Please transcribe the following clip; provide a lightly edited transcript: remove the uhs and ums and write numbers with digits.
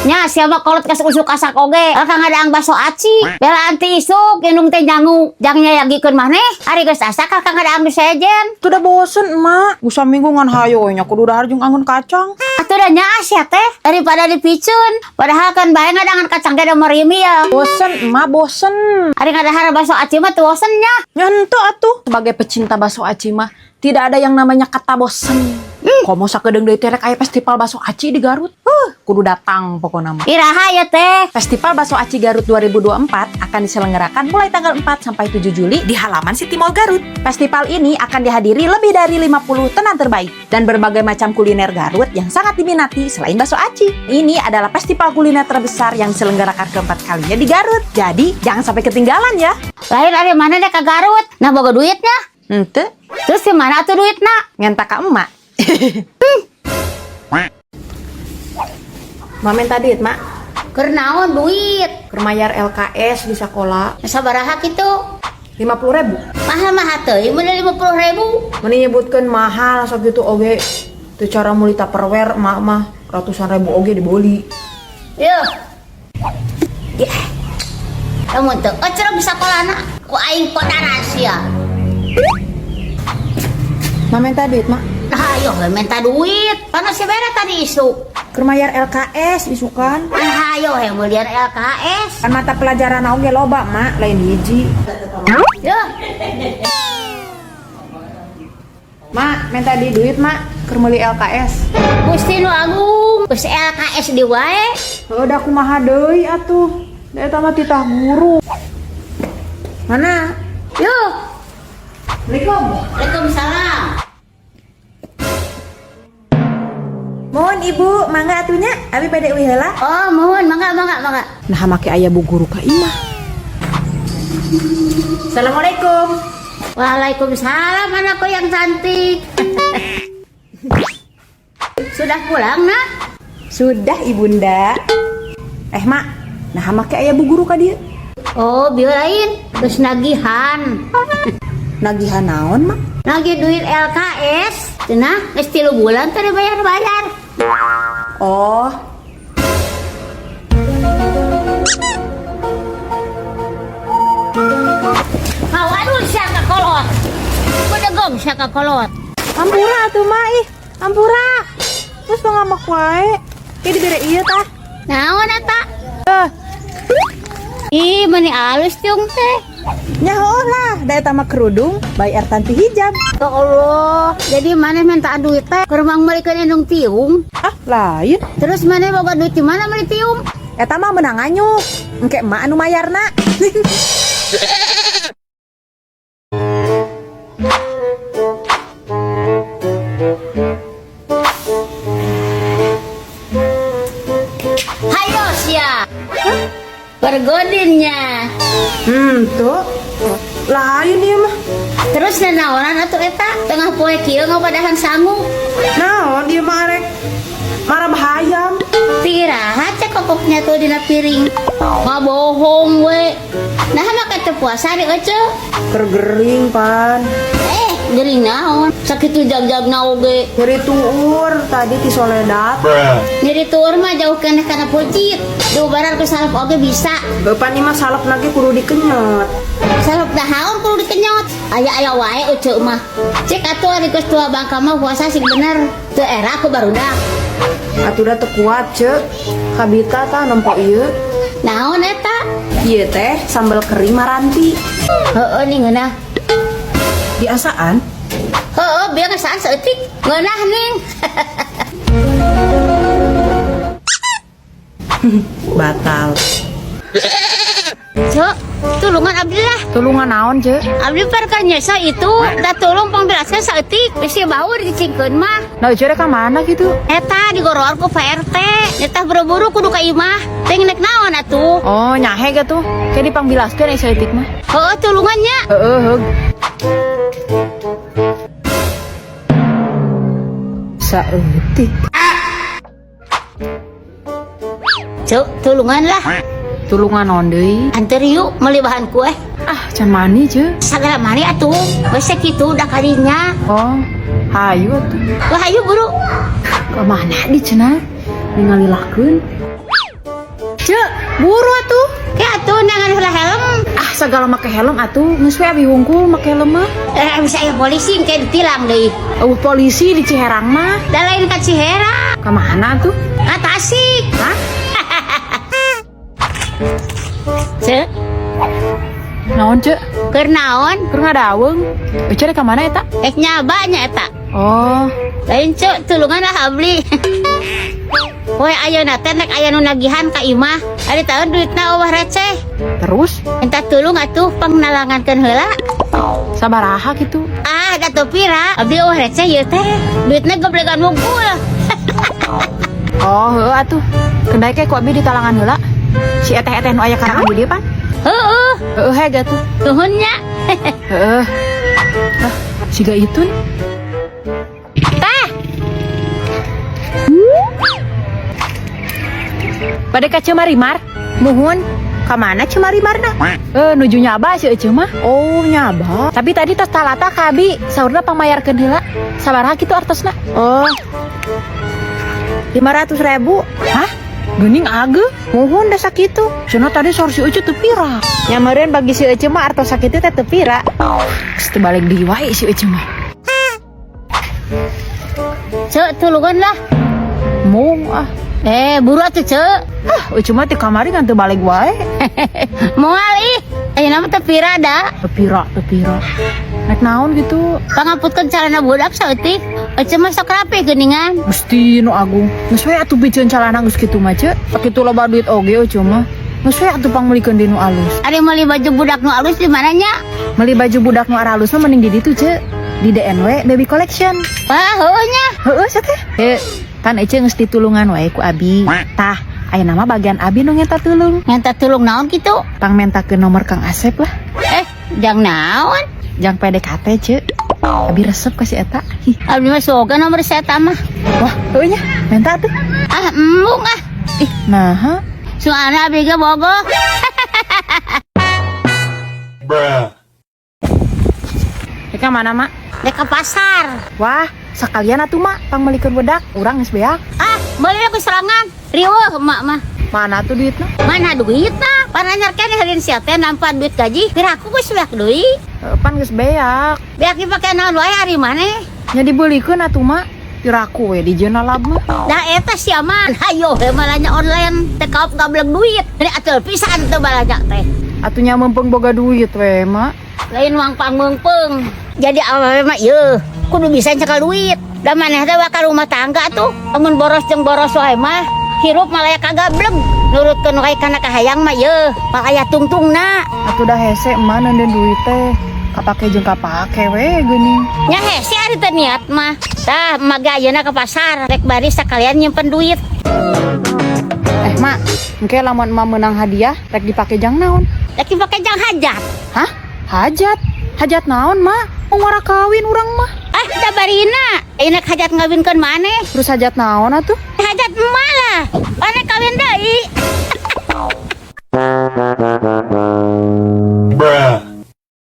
Nya siapa kolot kas usuk kasak oge. Kang ada ang baso aci. Bela anti isuk indung teh jangu. Jangnya yagikeun maneh. Ari geus asak kang ada ang disejen. Tuh udah bosen emak. Gusa minggu ngan hayo nya kudu dahar jeung anggun kacang. Atuh da nyaas ya teh daripada dipicun. Padahal kan bae ngadangan kacang ge da merimi ya. Bosen emak, bosen. Ari ngadahar baso aci mah teu bosen nya. Nyanto atuh. Sebagai pecinta bakso aci mah tidak ada yang namanya kata bosen. Komo sakedeung deui teh rek aya festival bakso aci di Garut. Kudu datang pokoknya mah. Iraha ya teh. Festival Bakso Aci Garut 2024 akan diselenggarakan mulai tanggal 4 sampai 7 Juli di halaman City Mall Garut. Festival ini akan dihadiri lebih dari 50 tenan terbaik dan berbagai macam kuliner Garut yang sangat diminati selain bakso aci. Ini adalah festival kuliner terbesar yang diselenggarakan keempat kalinya di Garut. Jadi jangan sampai ketinggalan ya. Lain ari mana deh ke Garut? Nah boga duitnya. Ente, Terus gimana tuh duitna? ngentak ka emak. Mak minta duit, Mak. Keur naon duit? Keur mayar LKS di sekolah Sabaraha kitu? 50.000. Mahal-mahal teuing mun 50.000. Meni nyebutkeun mahal sakitu oge. Teu cara meuli Tupperware emak mah ratusan ribu oge dibeli. Yo. Ya. Lamun teu ecrem sakolana ku aing pada rahasia. Mak minta duit, Mak. Nah, ayo we minta duit. Panas si bere tadi isuk. Keur mayar LKS isukan. Ah, ayo he mulian LKS. Kan mata pelajaran oge loba, Mak, lain hiji. Yo. Mak, minta di duit, Mak, keur meuli LKS. Gusti nu agung, geus LKS di wae. Udah kumaha deui atuh. Da eta mah titah guru. Mana? Yo. Assalamualaikum. Waalaikumsalam. Mohon Ibu, mangga atunya, abi bade euy heula. Oh, mohon mangga. Nah, make aya bu guru ka imah. Assalamualaikum. Waalaikumsalam anakku yang cantik. Sudah pulang, Nak? Sudah, Ibunda. Mak, nah make aya bu guru ka dieu. Oh, biarin. Terus nagihan. Nagihan naon, Mak? Nagih duit LKS. Cenah, geus 3 bulan teh dibayar-bayar. Oh, Waduh, siaka kolot. Bedegong siaka kolot. ampura atuh, Mak, ih. Ampura. Terus ngamak wae. Kayak dibere ieu tah. Naon eta? Eh, Ih, meni alus cung teh. nyaho lah, da eta mah kerudung bayar tanti hijab. Ya Allah, jadi mana minta duit teh? Keur mang meulikeun indung tiung. Ah, lain. Terus mana boga duit di mana meuli tiung? Eta mah menang anyuk. Engke emak anu mayarna. Hayo sia. Pergodinnya. Tuh. Lain ieu mah. Terus nanaonan atuh eta? Tengah poe kieu ngapadahan sangu. Naon ieu mah arek marah bahayam. Tiraha cek kokoknya tuh dina piring. Ngabohong we. Nah mah kata puasa di ece. Kergering pan. Gering naon? Sakitu jag-jagna oge. Nyeri tuur tadi ti Soledad. Nyeri tuur mah jauh keneh kana pucit. Duh barar ke salep oge bisa. Bapak ni mah salep lagi kudu dikenyot. Salep dahaur kudu dikenyot. Aya wae ece mah. Cek atuh ari geus tua bangka mah puasa sing bener. Teu era aku barudak. Atuh da teu kuat ceuk. Kabita tah nempo ieu. Naon eta? Ieu teh sambal kering maranti. Heeh ning ngeunah. Biasaan. Heeh biar kesaan seeutik. Ngeunah ning. Batal. Cuk, tulungan abdi lah. Tulungan naon ceuk? Abdi perkanyesa itu da tulung pangbilaskeun saeutik. Geus ieu baur dicingkeun mah. Nah, ceuk ka mana gitu? Eta digoroan ku PRT. Eta buru-buru kudu ka imah. Teh nek naon atuh? Oh, nyahe gitu. Kayak dipangbilaskeun aya saeutik mah. Heuh tulungannya. Heeh. Saeutik. Cuk, tulungan lah. Tulungan naon deui? Anter yuk meuli bahan kue. Ah, can mani ceuk. Sagala mani atuh. Geus kitu da kadinya. Oh, hayu atuh. Wah ayo buru. Ka mana di cenah? Ningali lakeun. Cek, buru atuh. Ya tuh nangan heula helm. Ah, segala make helm atuh. Geus we abi wungkul make helm mah. Bisa aya polisi kayak ditilang deui. Polisi di Ciherang mah. Da lain ka Ciherang. Ka mana atuh? Ka Tasik. Hah? Cek, Naon, Cek? keur naon? Keur ngadaweung. Cek ka mana eta? Ek nyabanya eta. Oh, Lain cuk, tulungan lah abli. Poe ayeuna teh nek aya nu nagihan ka imah. Ari tahu duitna eueuh receh. terus Minta tulung atuh pangnalangankeun heula. sabaraha gitu. Ah, da teu pira. Abdi eueuh receh ieu teh. Duitna goblegan wungkul. Oh, heueuh atuh. Kendai ke ku abi di talangan heula. Si eteh-eteh nu aya karangan di dieu pan. Heueuh, Heueuh hege atuh. nuhun nya. Heeh. Ah, siga itun. Tah, Pada ka Cemarimar? Muhun. Ka mana Cemarimarna? Nuju nyaba si Ece mah. Oh, nyaba. Tapi tadi tos talata ka abi saurna pamayarkeun heula. Sabaraha kitu artosna? Oh. 500.000. Hah? Geuning ageuh. Muhun da sakitu. Cenah tadi saur si Ece teu pira. Nya meureun bagi si Ece mah artos sakitu teh teu pira. Geus teu balik deui wae si Ece mah. cuk tulungan lah. Mung ah. Buru atuh cuk. Ece mah teh kamari ngan teu balik wae. Moal ih. Ayeuna mah teu pira da. Teu pira. Nek naon gitu. Pangaputkeun calana budak saeutik. Ece mah sok rapi geuningan. Gusti nu agung. Geus we atuh biceun calana geus kitu mah, Cek. Sakitu loba duit oge Ece mah. Geus we atuh pangmelikeun di nu alus. Ari meuli baju budak nu alus di mana nya? Meuli baju budak nu alus mah mending di ditu, Cek. Di DNW Baby Collection. Wah, heueuh nya. Heueuh sateh. Kan Ece geus ditulungan wae ku abi. Tah, ayeuna mah bagian abi nu ngenta tulung. Minta tulung naon kitu? Pang mentakeun nomor Kang Asep lah. Jang naon? Jang PDKT, Cek. Abi resep ka si eta. Hi. Abdi mah soga nomor saya mah. Wah, heueuh nya. Menta tuh. Ah, embung ah. Ih, naha? Soalnya abdi ge bogoh. Eka mana, Mak? Dek ka pasar. Wah, sekalian atuh, Mak. Pangmelikeun budak, urang geus beak. Ah, meuli aku serangan. Riweuh emak mah. Mana tuh duitna? Mana duitna? Pananyar keneh heureun sia teh nampa duit gaji. Piraku geus beak deui. Pan geus beak. Beak dipake naon wae ari maneh? Nya dibelikeun atuh, Mak. Piraku we di Jena Lab mah. Da eta sia mah. Hayo he malanya online teh kaop gablek duit. Ini atul pisan teu balanja teh. Atunya mempeng boga duit we, Mak. Lain uang pangmeungpeung. Jadi awewe mah ieu kudu bisa cekal duit. Da maneh teh bakal rumah tangga tuh. Amun boros jeung boros wae mah hirup malaya kagablek. Nurutkeun wae kana kahayang mah ieu, pak aya tungtungna. Atuh dah hese emak nenden duit teh. Kapake jeung kapake we geuning. Nya hese ari teh niat mah. Tah emak ge ayeuna ke pasar rek bari sakalian nyimpen duit. Mak, engke lamun emak meunang hadiah rek dipake jang naon? Rek dipake jang hajat. Hah? Hajat? Hajat naon, Mak? Ngora kawin urang mah. Ah, da barina. Ayeuna hajat ngawinkeun maneh. Terus hajat naon atuh? Hajat emak lah. Maneh kawin deui.